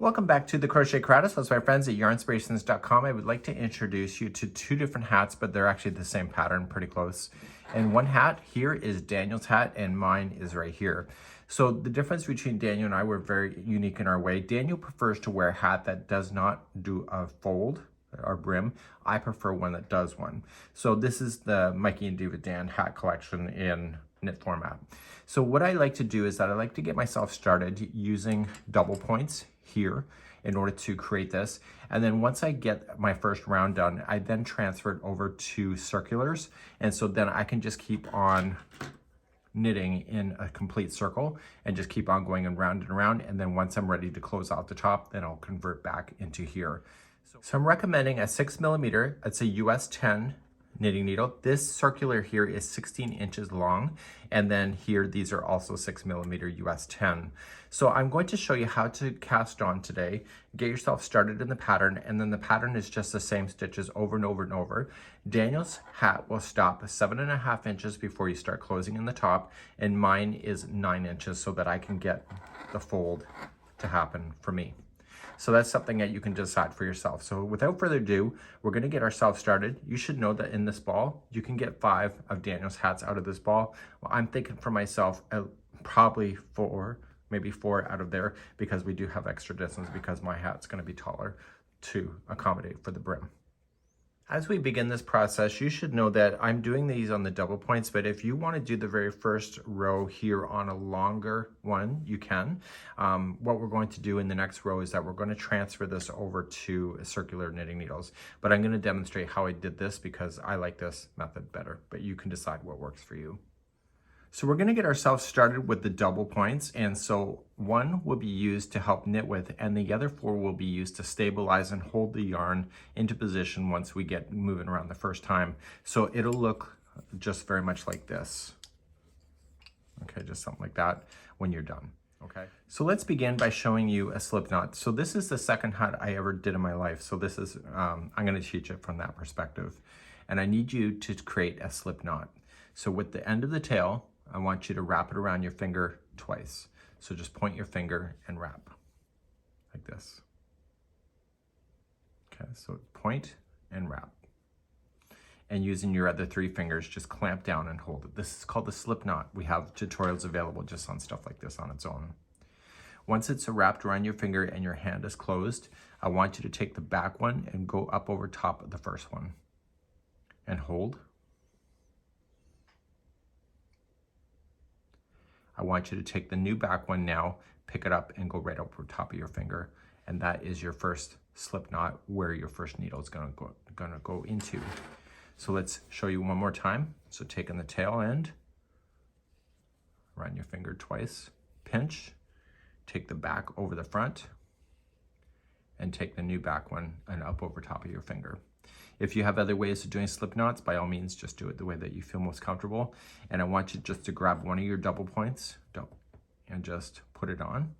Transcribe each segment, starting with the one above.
Welcome back to the Crochet Creatus. That's my friends at yarnspirations.com. I would like to introduce you to two different hats, but they're actually the same pattern, pretty close. And one hat here is Daniel's hat, and mine is right here. So the difference between Daniel and I, we're very unique in our way. Daniel prefers to wear a hat that does not do a fold or brim. I prefer one that does one. So this is the Mikey and Diva Dan hat collection in knit format. So what I like to do is that I like to get myself started using double points here in order to create this. And then once I get my first round done, I then transfer it over to circulars. And so then I can just keep on knitting in a complete circle and just keep on going around and around. And then once I'm ready to close out the top, then I'll convert back into here. So I'm recommending a 6mm, it's a US 10 knitting needle. This circular here is 16 inches long, and then here these are also 6mm US 10. So I'm going to show you how to cast on today, get yourself started in the pattern, and then the pattern is just the same stitches over and over and over. Daniel's hat will stop 7.5 inches before you start closing in the top, and mine is 9 inches so that I can get the fold to happen for me. So that's something that you can decide for yourself. So without further ado, we're going to get ourselves started. You should know that in this ball, you can get 5 of Daniel's hats out of this ball. Well, I'm thinking for myself, probably 4, maybe 4 out of there, because we do have extra distance because my hat's going to be taller to accommodate for the brim. As we begin this process, you should know that I'm doing these on the double points, but if you want to do the very first row here on a longer one, you can. What we're going to do in the next row is that we're going to transfer this over to circular knitting needles, but I'm going to demonstrate how I did this because I like this method better, but you can decide what works for you. So we're going to get ourselves started with the double points, and so 1 will be used to help knit with, and the other 4 will be used to stabilize and hold the yarn into position once we get moving around the first time. So it'll look just very much like this. Okay, just something like that when you're done. Okay, so let's begin by showing you a slip knot. So this is the second hat I ever did in my life. So this is, I'm going to teach it from that perspective. And I need you to create a slip knot. So with the end of the tail, I want you to wrap it around your finger twice. So just point your finger and wrap like this. Okay, so point and wrap. And using your other 3 fingers, just clamp down and hold it. This is called the slip knot. We have tutorials available just on stuff like this on its own. Once it's wrapped around your finger and your hand is closed, I want you to take the back one and go up over top of the first one and hold. I want you to take the new back one now, pick it up and go right over top of your finger. And that is your first slip knot where your first needle is gonna go into. So let's show you one more time. So taking the tail end, run your finger twice, pinch, take the back over the front, and take the new back one and up over top of your finger. If you have other ways of doing slip knots, by all means, just do it the way that you feel most comfortable. And I want you just to grab one of your double points and just put it on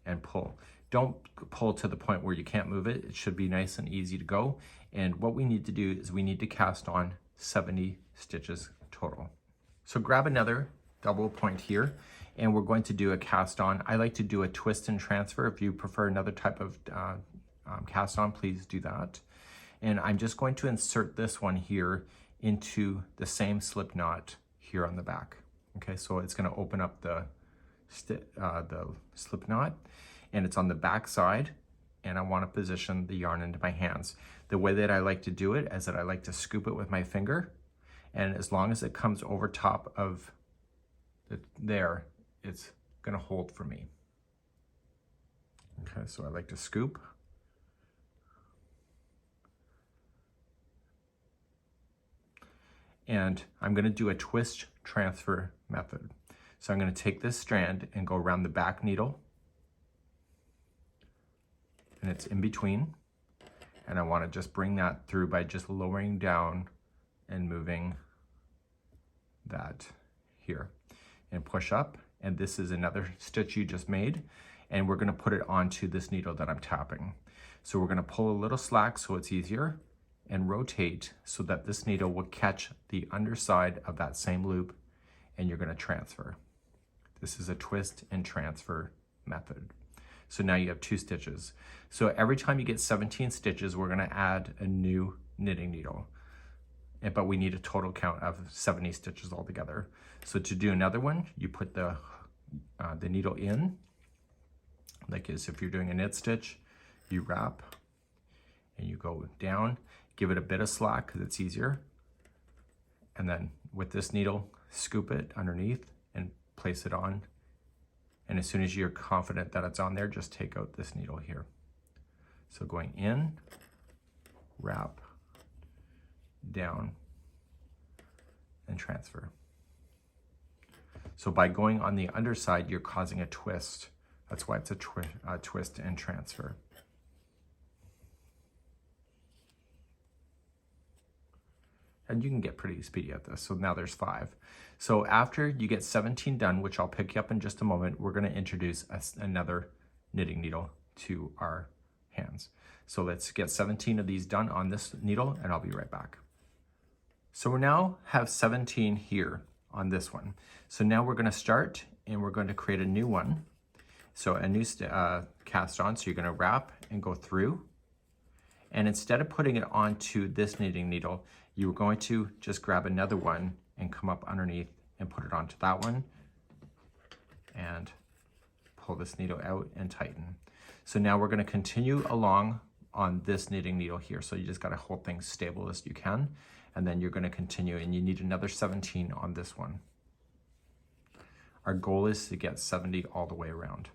and pull. Don't pull to the point where you can't move it. It should be nice and easy to go. And what we need to do is we need to cast on 70 stitches total. So grab another double point here, and we're going to do a cast on. I like to do a twist and transfer. If you prefer another type of cast on, please do that. And I'm just going to insert this one here into the same slip knot here on the back. Okay, so it's going to open up the slip knot, and it's on the back side, and I want to position the yarn into my hands. The way that I like to do it is that I like to scoop it with my finger, and as long as it comes over top of there, it's going to hold for me. Okay, so I like to scoop. And I'm going to do a twist transfer method. So I'm going to take this strand and go around the back needle, and it's in between, and I want to just bring that through by just lowering down and moving that here and push up. And this is another stitch you just made, and we're going to put it onto this needle that I'm tapping. So we're going to pull a little slack so it's easier, and rotate so that this needle will catch the underside of that same loop, and you're going to transfer. This is a twist and transfer method. So now you have 2 stitches. So every time you get 17 stitches, we're gonna add a new knitting needle. But we need a total count of 70 stitches altogether. So to do another one, you put the needle in, like as if you're doing a knit stitch, you wrap and you go down, give it a bit of slack because it's easier. And then with this needle, scoop it underneath and place it on. And as soon as you're confident that it's on there, just take out this needle here. So going in, wrap, down, and transfer. So by going on the underside, you're causing a twist. That's why it's a twist and transfer. And you can get pretty speedy at this. So now there's 5. So after you get 17 done, which I'll pick you up in just a moment, we're going to introduce another knitting needle to our hands. So let's get 17 of these done on this needle, and I'll be right back. So we now have 17 here on this one. So now we're going to start and we're going to create a new one. So a new cast on. So you're going to wrap and go through. And instead of putting it onto this knitting needle, you're going to just grab another one and come up underneath and put it onto that one and pull this needle out and tighten. So now we're going to continue along on this knitting needle here. So you just got to hold things stable as you can. And then you're going to continue, and you need another 17 on this one. Our goal is to get 70 all the way around.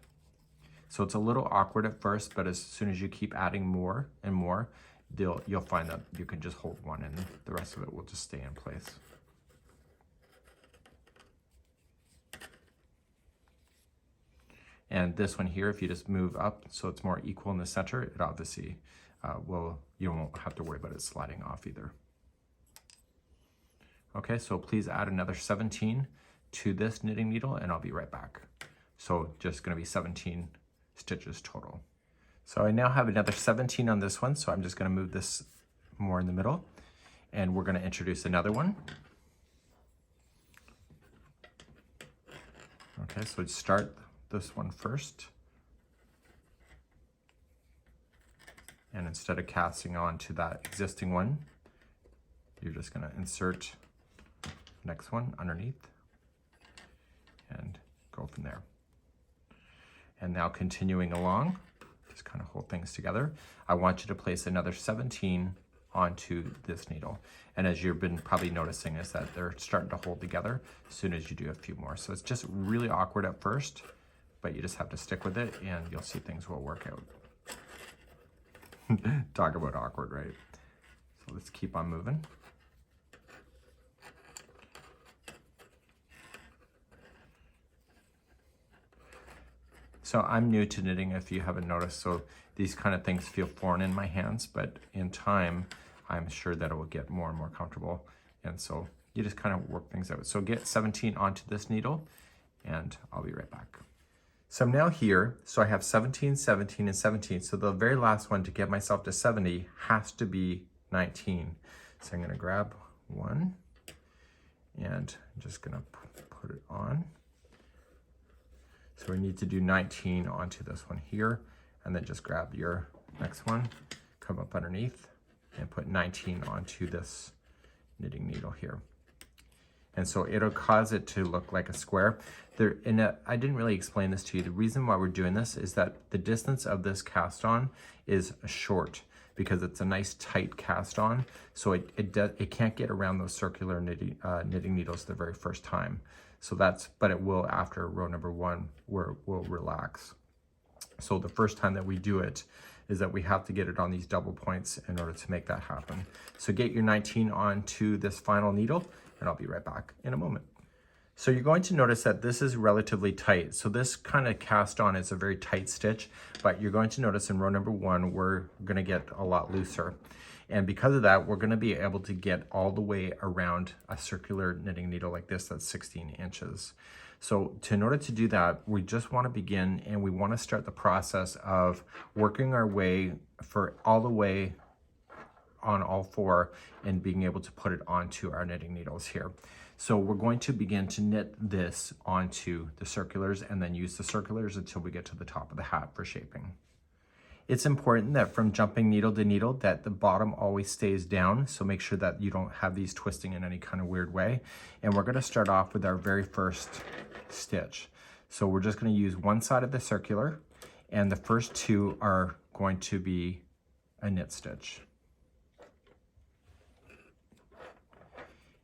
So it's a little awkward at first, but as soon as you keep adding more and more, you'll find that you can just hold one and the rest of it will just stay in place. And this one here, if you just move up so it's more equal in the center, it obviously you won't have to worry about it sliding off either. Okay, so please add another 17 to this knitting needle and I'll be right back. So just gonna be 17 stitches total. So I now have another 17 on this one, so I'm just gonna move this more in the middle and we're gonna introduce another one. Okay, so let's start this one first. And instead of casting on to that existing one, you're just gonna insert next one underneath and go from there. And now continuing along, just kind of hold things together. I want you to place another 17 onto this needle. And as you've been probably noticing is that they're starting to hold together as soon as you do a few more. So it's just really awkward at first, but you just have to stick with it and you'll see things will work out. Talk about awkward, right? So let's keep on moving. So I'm new to knitting, if you haven't noticed, so these kind of things feel foreign in my hands, but in time, I'm sure that it will get more and more comfortable. And so you just kind of work things out. So get 17 onto this needle and I'll be right back. So I'm now here, so I have 17, 17, and 17. So the very last one to get myself to 70 has to be 19. So I'm gonna grab one and I'm just gonna put it on. So we need to do 19 onto this one here, and then just grab your next one, come up underneath, and put 19 onto this knitting needle here. And so it'll cause it to look like a square. I didn't really explain this to you. The reason why we're doing this is that the distance of this cast on is short because it's a nice tight cast on. So it can't get around those circular knitting needles the very first time. So but it will after row number 1 where it will relax. So the first time that we do it is that we have to get it on these double points in order to make that happen. So get your 19 onto this final needle and I'll be right back in a moment. So you're going to notice that this is relatively tight. So this kind of cast on is a very tight stitch, but you're going to notice in row number 1, we're gonna get a lot looser. And because of that, we're gonna be able to get all the way around a circular knitting needle like this that's 16 inches. So in order to do that, we just wanna begin and we wanna start the process of working our way all the way on all 4 and being able to put it onto our knitting needles here. So we're going to begin to knit this onto the circulars and then use the circulars until we get to the top of the hat for shaping. It's important that from jumping needle to needle that the bottom always stays down, so make sure that you don't have these twisting in any kind of weird way. And we're going to start off with our very first stitch. So we're just going to use one side of the circular, and the first two are going to be a knit stitch.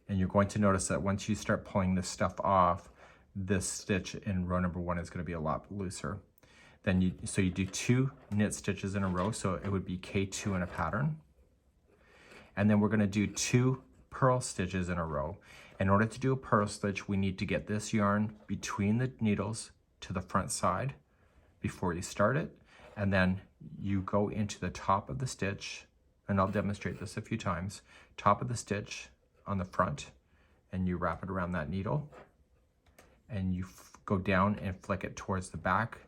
And you're going to notice that once you start pulling this stuff off, this stitch in row number 1 is going to be a lot looser. Then you do 2 knit stitches in a row, so it would be K2 in a pattern. And then we're going to do 2 purl stitches in a row. In order to do a purl stitch, we need to get this yarn between the needles to the front side before you start it. And then you go into the top of the stitch, and I'll demonstrate this a few times, top of the stitch on the front, and you wrap it around that needle, and you go down and flick it towards the back.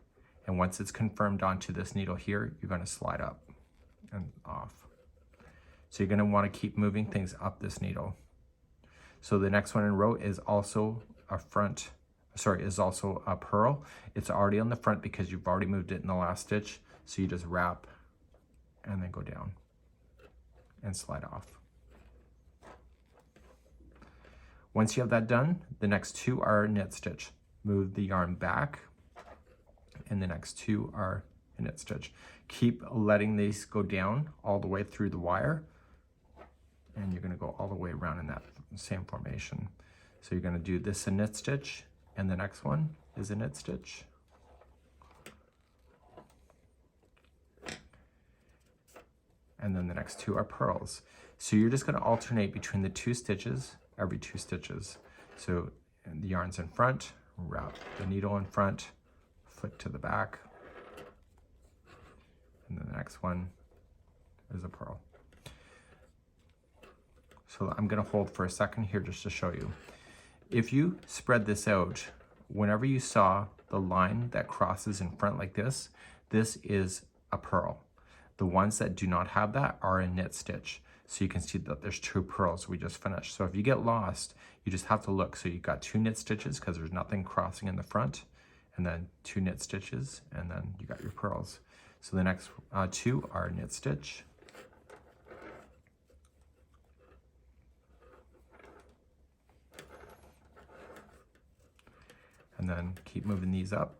And once it's confirmed onto this needle here, you're going to slide up and off. So you're going to want to keep moving things up this needle. So the next one in row is also a purl. It's already on the front because you've already moved it in the last stitch. So you just wrap and then go down and slide off. Once you have that done, the next 2 are a knit stitch. Move the yarn back, and the next 2 are a knit stitch. Keep letting these go down all the way through the wire, and you're going to go all the way around in that same formation. So you're going to do this a knit stitch, and the next one is a knit stitch. And then the next 2 are purls. So you're just going to alternate between the 2 stitches every 2 stitches. So the yarn's in front, wrap the needle in front, flick to the back, and then the next one is a purl. So I'm going to hold for a second here just to show you. If you spread this out, whenever you saw the line that crosses in front like this, this is a purl. The ones that do not have that are a knit stitch. So you can see that there's 2 purls we just finished. So if you get lost, you just have to look. So you've got 2 knit stitches because there's nothing crossing in the front, and then 2 knit stitches, and then you got your purls. So the next 2 are knit stitch. And then keep moving these up.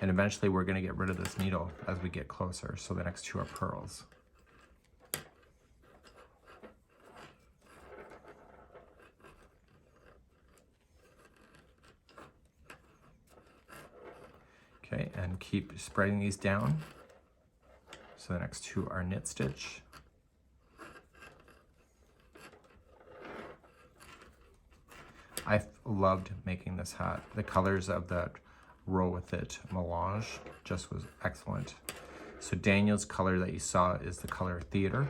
And eventually we're going to get rid of this needle as we get closer. So the next 2 are purls. Okay, and keep spreading these down. So the next 2 are knit stitch. I loved making this hat. The colors of that row with it, Melange, just was excellent. So Daniel's color that you saw is the color Theater,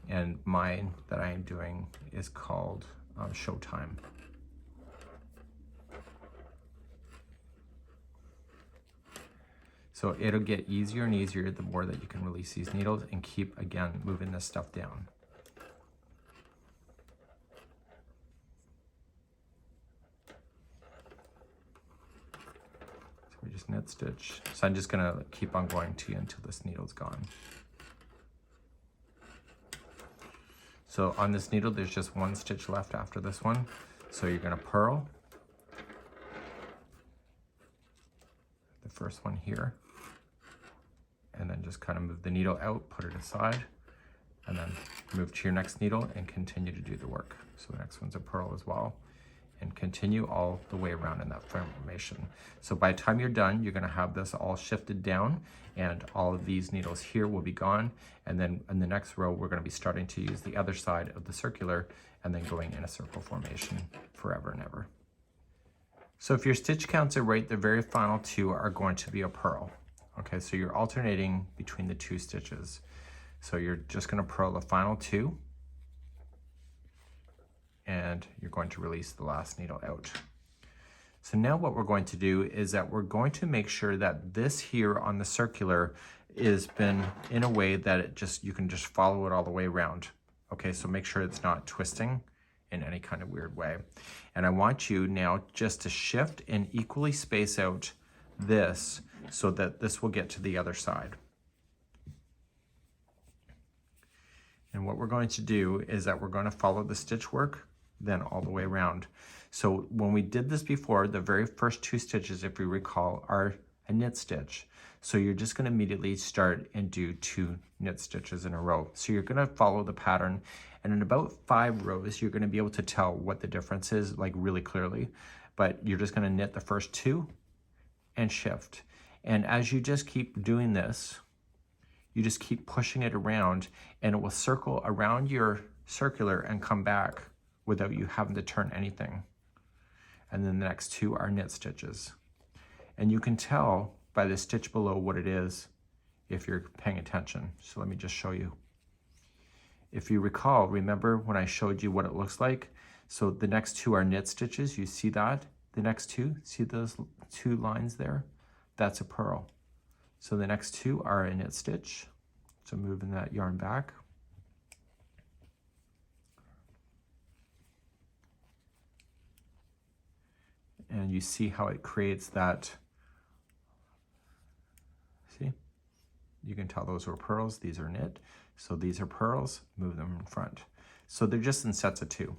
and mine that I am doing is called Showtime. So it'll get easier and easier the more that you can release these needles and keep, again, moving this stuff down. So we just knit stitch. So I'm just gonna keep on going to you until this needle's gone. So on this needle, there's just 1 stitch left after this one. So you're gonna purl the first one here, and then just kind of move the needle out, put it aside, and then move to your next needle and continue to do the work. So the next one's a purl as well, and continue all the way around in that formation. So by the time you're done, you're gonna have this all shifted down, and all of these needles here will be gone. And then in the next row, we're gonna be starting to use the other side of the circular and then going in a circle formation forever and ever. So if your stitch counts are right, the very final 2 are going to be a purl. Okay, so you're alternating between the 2 stitches. So you're just gonna purl the final 2, and you're going to release the last needle out. So now what we're going to do is that we're going to make sure that this here on the circular is been in a way that you can just follow it all the way around. Okay, so make sure it's not twisting in any kind of weird way. And I want you now just to shift and equally space out this so that this will get to the other side. And what we're going to do is that we're going to follow the stitch work then all the way around. So when we did this before, the very first 2 stitches, if you recall, are a knit stitch. So you're just going to immediately start and do 2 knit stitches in a row. So you're going to follow the pattern, and in about 5 rows, you're going to be able to tell what the difference is, like really clearly. But you're just going to knit the first 2 and shift. And as you just keep doing this, you just keep pushing it around, and it will circle around your circular and come back without you having to turn anything. And then the next 2 are knit stitches. And you can tell by the stitch below what it is if you're paying attention. So let me just show you. If you recall, remember when I showed you what it looks like? So the next 2 are knit stitches. You see that? The next 2, see those 2 lines there? That's a purl. So the next 2 are a knit stitch. So moving that yarn back. And you see how it creates that, see? You can tell those are purls, these are knit. So these are purls, move them in front. So they're just in sets of 2.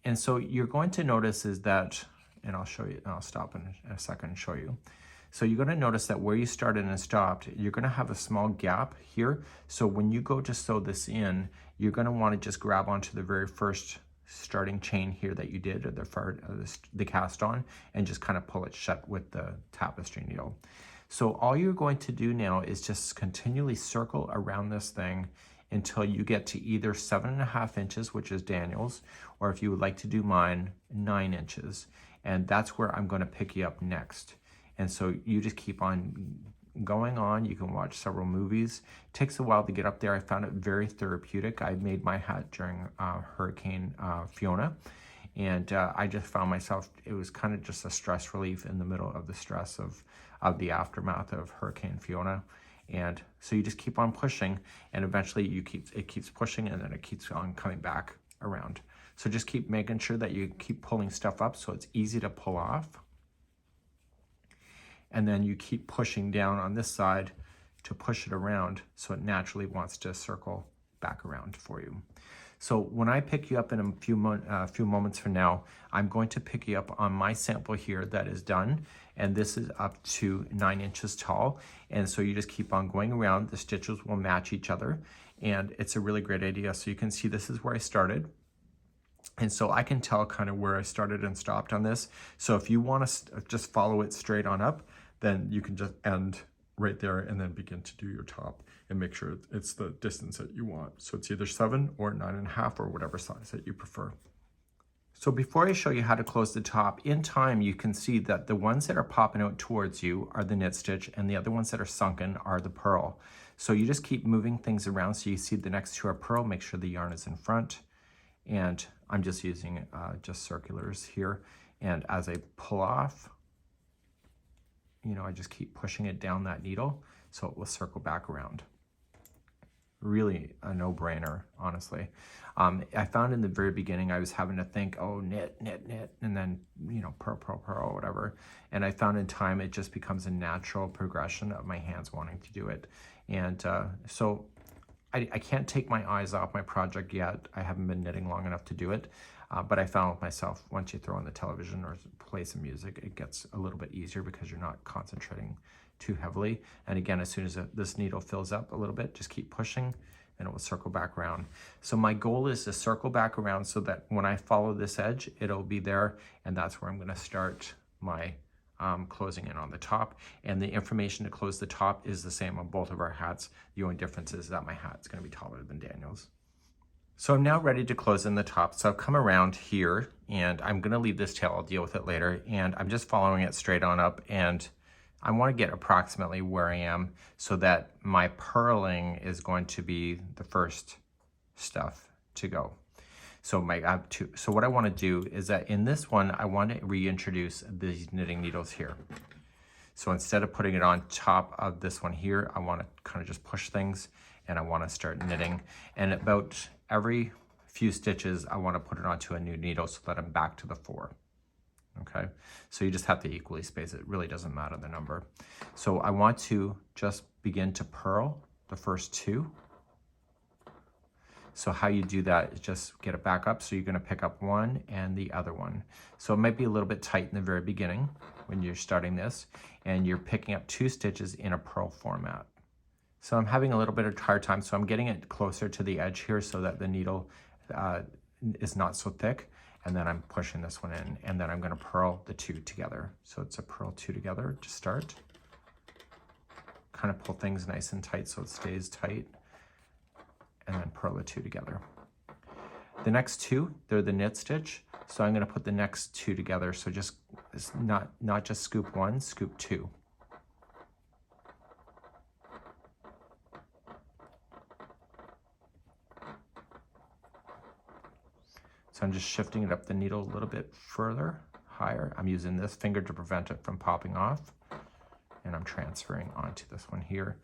And so you're going to notice is that, and I'll show you, and I'll stop in a second and show you. So you're going to notice that where you started and stopped, you're going to have a small gap here. So when you go to sew this in, you're going to want to just grab onto the very first starting chain here that you did, or the cast on, and just kind of pull it shut with the tapestry needle. So all you're going to do now is just continually circle around this thing until you get to either 7.5 inches, which is Daniel's, or if you would like to do mine, 9 inches. And that's where I'm going to pick you up next. And so you just keep on going on. You can watch several movies. It takes a while to get up there. I found it very therapeutic. I made my hat during Hurricane Fiona, and I just found myself, it was kind of just a stress relief in the middle of the stress of the aftermath of Hurricane Fiona. And so you just keep on pushing, and eventually it keeps pushing, and then it keeps on coming back around. So just keep making sure that you keep pulling stuff up so it's easy to pull off. And then you keep pushing down on this side to push it around so it naturally wants to circle back around for you. So when I pick you up in a few moments from now, I'm going to pick you up on my sample here that is done, and this is up to 9 inches tall. And so you just keep on going around. The stitches will match each other, and it's a really great idea. So you can see this is where I started. And so I can tell kind of where I started and stopped on this. So if you want to just follow it straight on up, then you can just end right there and then begin to do your top and make sure it's the distance that you want. So it's either 7 or 9.5 or whatever size that you prefer. So before I show you how to close the top, in time you can see that the ones that are popping out towards you are the knit stitch, and the other ones that are sunken are the purl. So you just keep moving things around. So you see the next 2 are purl, make sure the yarn is in front. And I'm just using just circulars here. And as I pull off, you know, I just keep pushing it down that needle so it will circle back around. Really a no-brainer, honestly. I found in the very beginning I was having to think, oh, knit, knit, knit, and then, you know, purl, purl, purl, whatever. And I found in time it just becomes a natural progression of my hands wanting to do it. And so I can't take my eyes off my project yet. I haven't been knitting long enough to do it. But I found with myself, once you throw on the television or play some music, it gets a little bit easier because you're not concentrating too heavily. And again, as soon as this needle fills up a little bit, just keep pushing and it will circle back around. So my goal is to circle back around so that when I follow this edge, it'll be there. And that's where I'm gonna start my closing in on the top. And the information to close the top is the same on both of our hats. The only difference is that my hat's gonna be taller than Daniel's. So I'm now ready to close in the top. So I've come around here and I'm gonna leave this tail, I'll deal with it later. And I'm just following it straight on up, and I wanna get approximately where I am so that my purling is going to be the first stuff to go. So so what I wanna do is that in this one, I wanna reintroduce these knitting needles here. So instead of putting it on top of this one here, I wanna kind of just push things and I wanna start knitting. And about every few stitches, I want to put it onto a new needle so that I'm back to the 4. Okay, so you just have to equally space it. It really doesn't matter the number. So I want to just begin to purl the first 2. So how you do that is just get it back up. So you're going to pick up one and the other one. So it might be a little bit tight in the very beginning when you're starting this, and you're picking up 2 stitches in a purl format. So I'm having a little bit of a hard time, so I'm getting it closer to the edge here so that the needle is not so thick. And then I'm pushing this one in, and then I'm going to purl the 2 together. So it's a purl 2 together to start. Kind of pull things nice and tight so it stays tight, and then purl the 2 together. The next 2, they're the knit stitch. So I'm going to put the next 2 together. So just not just scoop 1, scoop 2. So I'm just shifting it up the needle a little bit further, higher. I'm using this finger to prevent it from popping off. And I'm transferring onto this one here.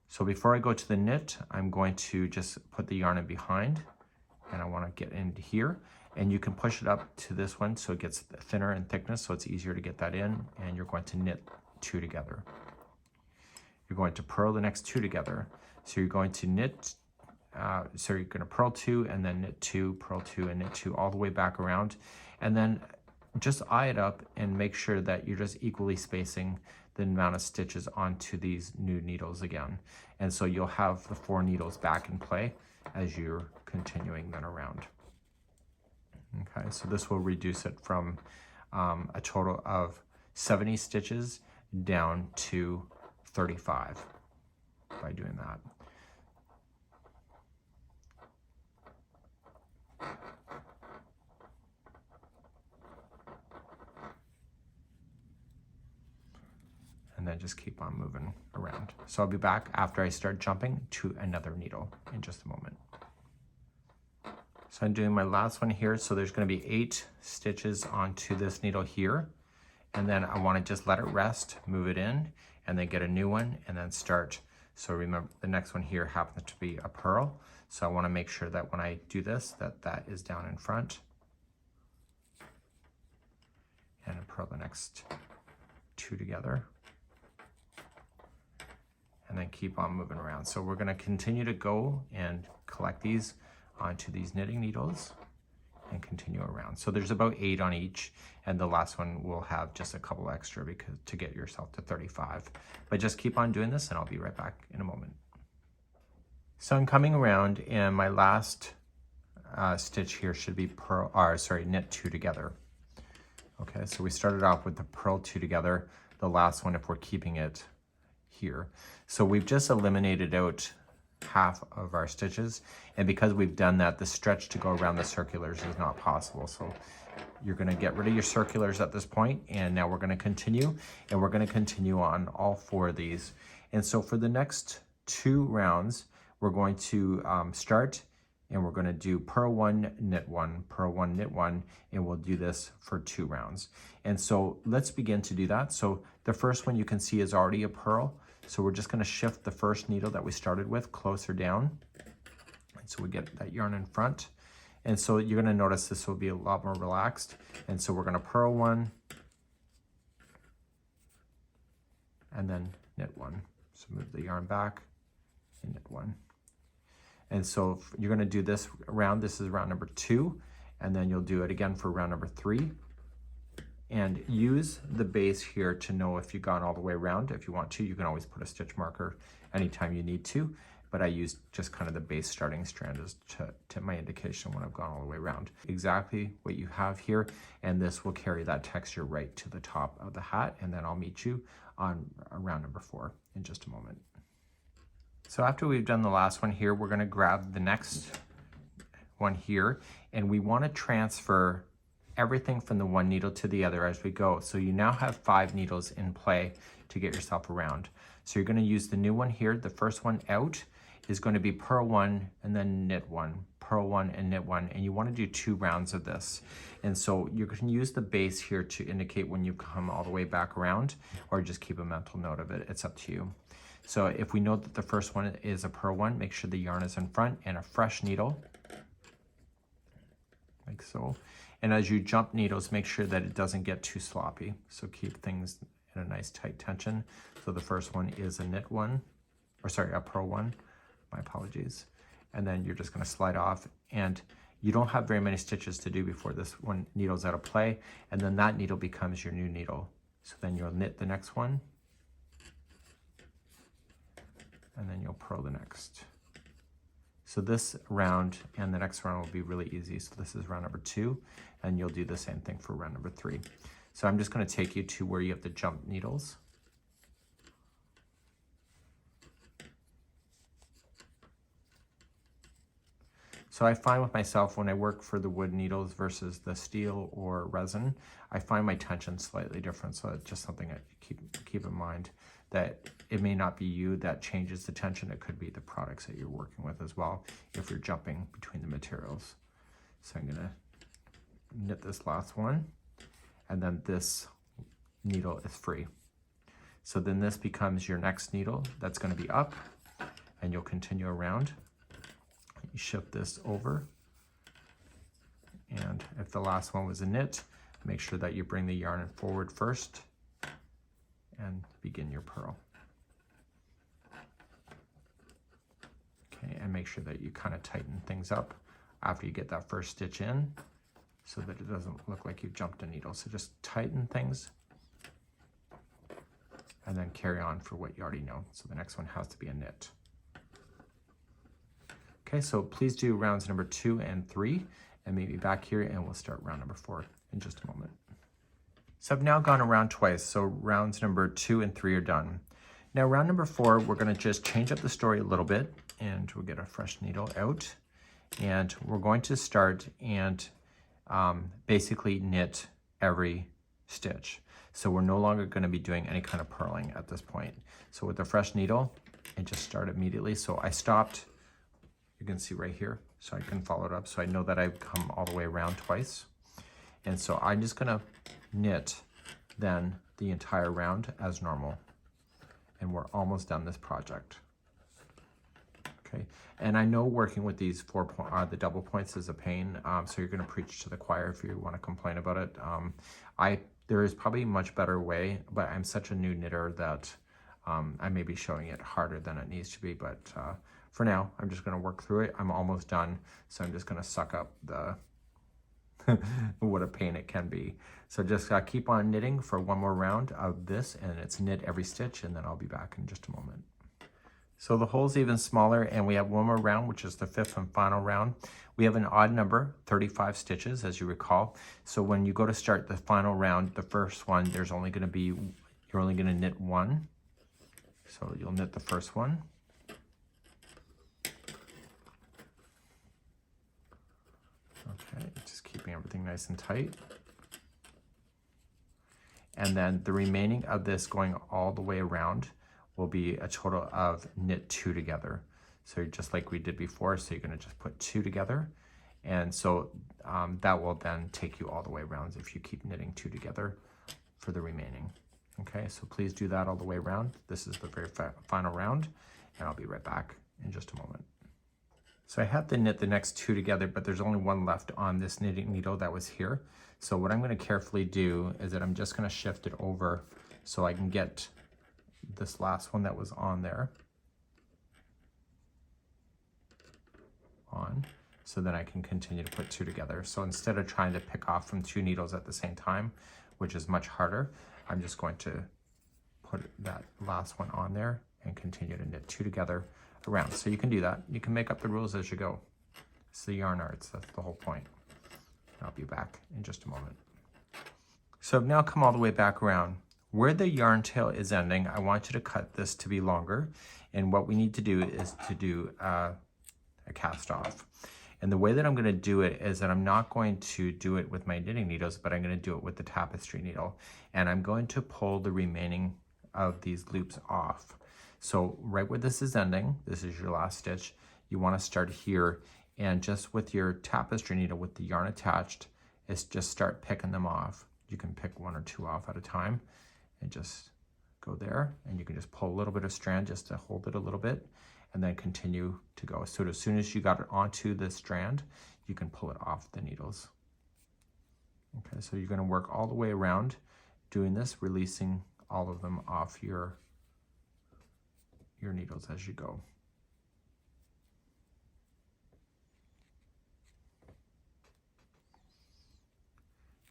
So before I go to the knit, I'm going to just put the yarn in behind, and I want to get into here. And you can push it up to this one so it gets thinner in thickness, so it's easier to get that in. And you're going to knit 2 together. You're going to purl the next 2 together. So you're going to knit, so you're going to purl 2 and then knit 2, purl 2 and knit 2 all the way back around. And then just eye it up and make sure that you're just equally spacing the amount of stitches onto these new needles again. And so you'll have the 4 needles back in play as you're continuing then around. Okay, so this will reduce it from a total of 70 stitches down to 35 by doing that. And then just keep on moving around. So I'll be back after I start jumping to another needle in just a moment. So I'm doing my last one here. So there's going to be 8 stitches onto this needle here. And then I want to just let it rest, move it in, and then get a new one and then start. So remember, the next one here happens to be a purl. So I want to make sure that when I do this, that is down in front. And purl the next 2 together. And then keep on moving around. So we're going to continue to go and collect these onto these knitting needles and continue around. So there's about 8 on each, and the last one will have just a couple extra because to get yourself to 35. But just keep on doing this and I'll be right back in a moment. So I'm coming around, and my last stitch here should be knit 2 together. Okay, so we started off with the purl 2 together, the last one if we're keeping it here. So we've just eliminated out half of our stitches, and because we've done that, the stretch to go around the circulars is not possible. So you're going to get rid of your circulars at this point, and now we're going to continue, and we're going to continue on all 4 of these. And so for the next 2 rounds, we're going to start, and we're going to do purl 1, knit 1, purl 1, knit 1, and we'll do this for 2 rounds. And so let's begin to do that. So the first one you can see is already a purl. So we're just going to shift the first needle that we started with closer down. And so we get that yarn in front. And so you're going to notice this will be a lot more relaxed. And so we're going to purl 1 and then knit 1. So move the yarn back and knit 1. And so you're going to do this round. This is round number 2. And then you'll do it again for round number 3. And use the base here to know if you've gone all the way around. If you want to, you can always put a stitch marker anytime you need to, but I use just kind of the base starting strand as to my indication when I've gone all the way around. Exactly what you have here, and this will carry that texture right to the top of the hat, and then I'll meet you on round number 4 in just a moment. So after we've done the last one here, we're going to grab the next one here, and we want to transfer everything from the one needle to the other as we go. So you now have 5 needles in play to get yourself around. So you're going to use the new one here. The first one out is going to be purl 1 and then knit 1, purl 1 and knit 1, and you want to do 2 rounds of this. And so you can use the base here to indicate when you come all the way back around, or just keep a mental note of it. It's up to you. So if we know that the first one is a purl one, make sure the yarn is in front and a fresh needle, like so. And as you jump needles, make sure that it doesn't get too sloppy. So keep things in a nice tight tension. So the first one is a knit one, or sorry, a purl one, my apologies. And then you're just gonna slide off, and you don't have very many stitches to do before this one needle's out of play, and then that needle becomes your new needle. So then you'll knit the next one, and then you'll purl the next. So this round and the next round will be really easy. So this is round number 2, and you'll do the same thing for round number 3. So I'm just going to take you to where you have the jump needles. So I find with myself when I work for the wood needles versus the steel or resin, I find my tension slightly different. So it's just something I keep in mind, that it may not be you that changes the tension. It could be the products that you're working with as well if you're jumping between the materials. So I'm gonna knit this last one, and then this needle is free. So then this becomes your next needle that's gonna be up, and you'll continue around. You shift this over, and if the last one was a knit, make sure that you bring the yarn forward first and begin your purl. Okay, and make sure that you kind of tighten things up after you get that first stitch in so that it doesn't look like you've jumped a needle. So just tighten things and then carry on for what you already know. So the next one has to be a knit. Okay, so please do rounds number 2 and 3 and meet me back here, and we'll start round number 4 in just a moment. So I've now gone around twice, so rounds number 2 and 3 are done. Now round number 4, we're gonna just change up the story a little bit, and we'll get a fresh needle out, and we're going to start and basically knit every stitch. So we're no longer gonna be doing any kind of purling at this point. So with the fresh needle, and just start immediately. So I stopped, you can see right here, so I can follow it up. So I know that I've come all the way around twice. And so I'm just gonna knit then the entire round as normal. And we're almost done this project. Okay, and I know working with these the double points is a pain, so you're gonna preach to the choir if you wanna complain about it. There is probably a much better way, but I'm such a new knitter that I may be showing it harder than it needs to be, but for now, I'm just gonna work through it. I'm almost done, so I'm just gonna suck up the what a pain it can be. So just keep on knitting for one more round of this, and it's knit every stitch, and then I'll be back in just a moment. So the hole's even smaller, and we have one more round, which is the 5th and final round. We have an odd number, 35 stitches, as you recall. So when you go to start the final round, the first one, you're only gonna knit one. So you'll knit the first one. Okay, just keeping everything nice and tight. And then the remaining of this going all the way around will be a total of knit 2 together. So just like we did before, so you're gonna just put 2 together. And so that will then take you all the way around if you keep knitting 2 together for the remaining. Okay, so please do that all the way around. This is the very final round, and I'll be right back in just a moment. So I have to knit the next 2 together, but there's only one left on this knitting needle that was here. So what I'm gonna carefully do is that I'm just gonna shift it over so I can get this last one that was on there on, so then I can continue to put 2 together. So instead of trying to pick off from 2 needles at the same time, which is much harder, I'm just going to put that last one on there and continue to knit 2 together around. So you can do that. You can make up the rules as you go. It's the yarn arts, that's the whole point. I'll be back in just a moment. So I've now come all the way back around. Where the yarn tail is ending, I want you to cut this to be longer. And what we need to do is to do a cast off. And the way that I'm gonna do it is that I'm not going to do it with my knitting needles, but I'm gonna do it with the tapestry needle. And I'm going to pull the remaining of these loops off. So right where this is ending, this is your last stitch, you wanna start here, and just with your tapestry needle with the yarn attached, is just start picking them off. You can pick 1 or 2 off at a time and just go there, and you can just pull a little bit of strand just to hold it a little bit, and then continue to go. So as soon as you got it onto the strand, you can pull it off the needles. Okay, so you're going to work all the way around doing this, releasing all of them off your needles as you go.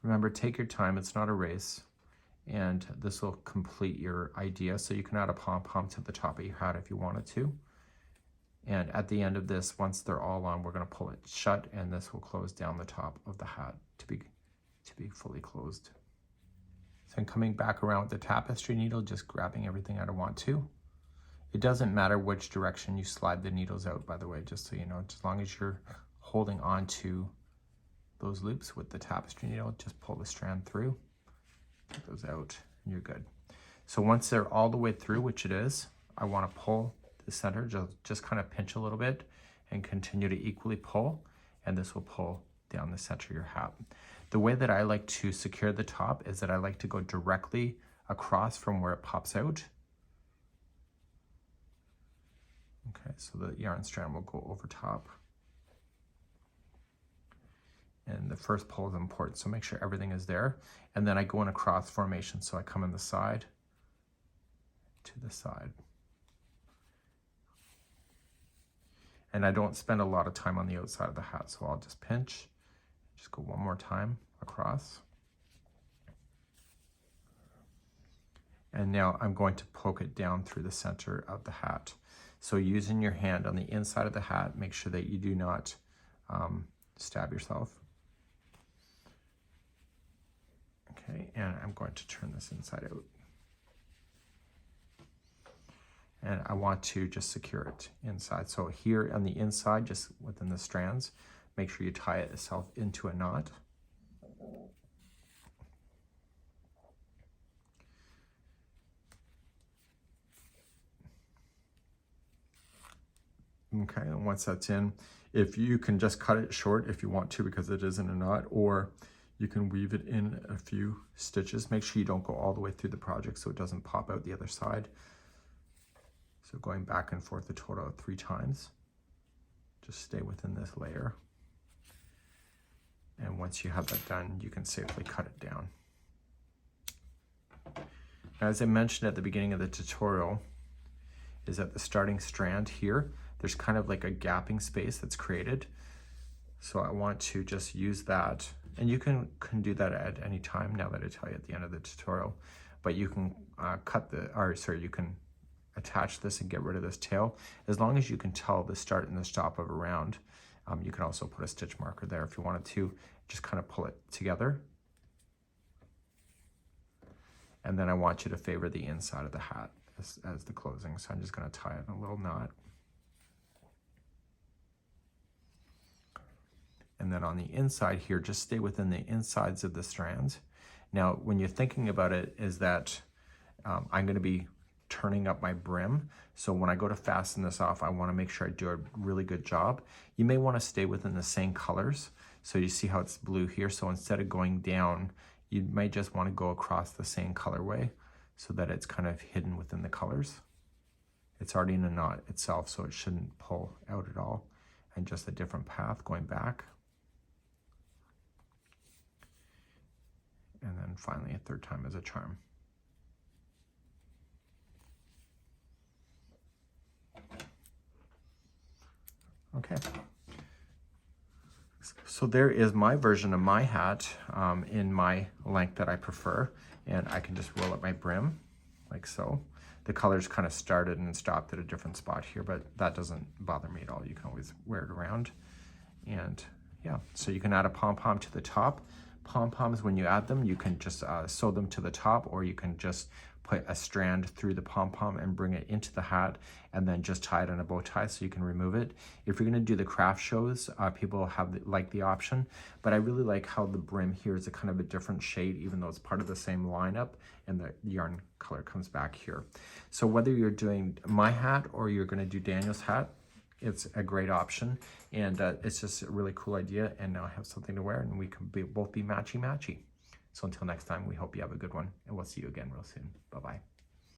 Remember, take your time, it's not a race, and this will complete your idea. So you can add a pom-pom to the top of your hat if you wanted to. And at the end of this, once they're all on, we're going to pull it shut, and this will close down the top of the hat to be fully closed. So I'm coming back around with the tapestry needle, just grabbing everything I want to. It doesn't matter which direction you slide the needles out, by the way, just so you know, as long as you're holding on to those loops with the tapestry needle, just pull the strand through, take those out, and you're good. So once they're all the way through, which it is, I want to pull the center, just kind of pinch a little bit and continue to equally pull, and this will pull down the center of your hat. The way that I like to secure the top is that I like to go directly across from where it pops out. Okay, so the yarn strand will go over top. And the first pull is important, so make sure everything is there. And then I go in a cross formation, so I come in the side to the side. And I don't spend a lot of time on the outside of the hat, so I'll just pinch, just go one more time across. And now I'm going to poke it down through the center of the hat. So using your hand on the inside of the hat, make sure that you do not stab yourself. Okay, and I'm going to turn this inside out. And I want to just secure it inside. So here on the inside, just within the strands, make sure you tie it itself into a knot. Okay, and once that's in, if you can just cut it short if you want to, because it isn't a knot, or you can weave it in a few stitches. Make sure you don't go all the way through the project so it doesn't pop out the other side. So going back and forth a total of 3 times. Just stay within this layer. And once you have that done, you can safely cut it down. Now, as I mentioned at the beginning of the tutorial, is that the starting strand here, there's kind of like a gapping space that's created. So I want to just use that, and you can do that at any time now that I tell you at the end of the tutorial, but you can you can attach this and get rid of this tail. As long as you can tell the start and the stop of a round, you can also put a stitch marker there if you wanted to, just kind of pull it together. And then I want you to favor the inside of the hat as the closing. So I'm just going to tie it in a little knot. And then on the inside here, just stay within the insides of the strands. Now, when you're thinking about it, is that I'm going to be turning up my brim. So when I go to fasten this off, I want to make sure I do a really good job. You may want to stay within the same colors. So you see how it's blue here. So instead of going down, you might just want to go across the same colorway so that it's kind of hidden within the colors. It's already in a knot itself, so it shouldn't pull out at all. And just a different path going back. And then finally a third time as a charm. Okay. So there is my version of my hat in my length that I prefer. And I can just roll up my brim like so. The colors kind of started and stopped at a different spot here, but that doesn't bother me at all. You can always wear it around. And yeah, so you can add a pom-pom to the top. Pom-poms, when you add them, you can just sew them to the top, or you can just put a strand through the pom-pom and bring it into the hat and then just tie it in a bow tie so you can remove it. If you're going to do the craft shows, people have like the option, but I really like how the brim here is a kind of a different shade, even though it's part of the same lineup, and the yarn color comes back here. So whether you're doing my hat or you're going to do Daniel's hat, it's a great option, and it's just a really cool idea, and now I have something to wear and we can both be matchy-matchy. So until next time, we hope you have a good one, and we'll see you again real soon. Bye-bye.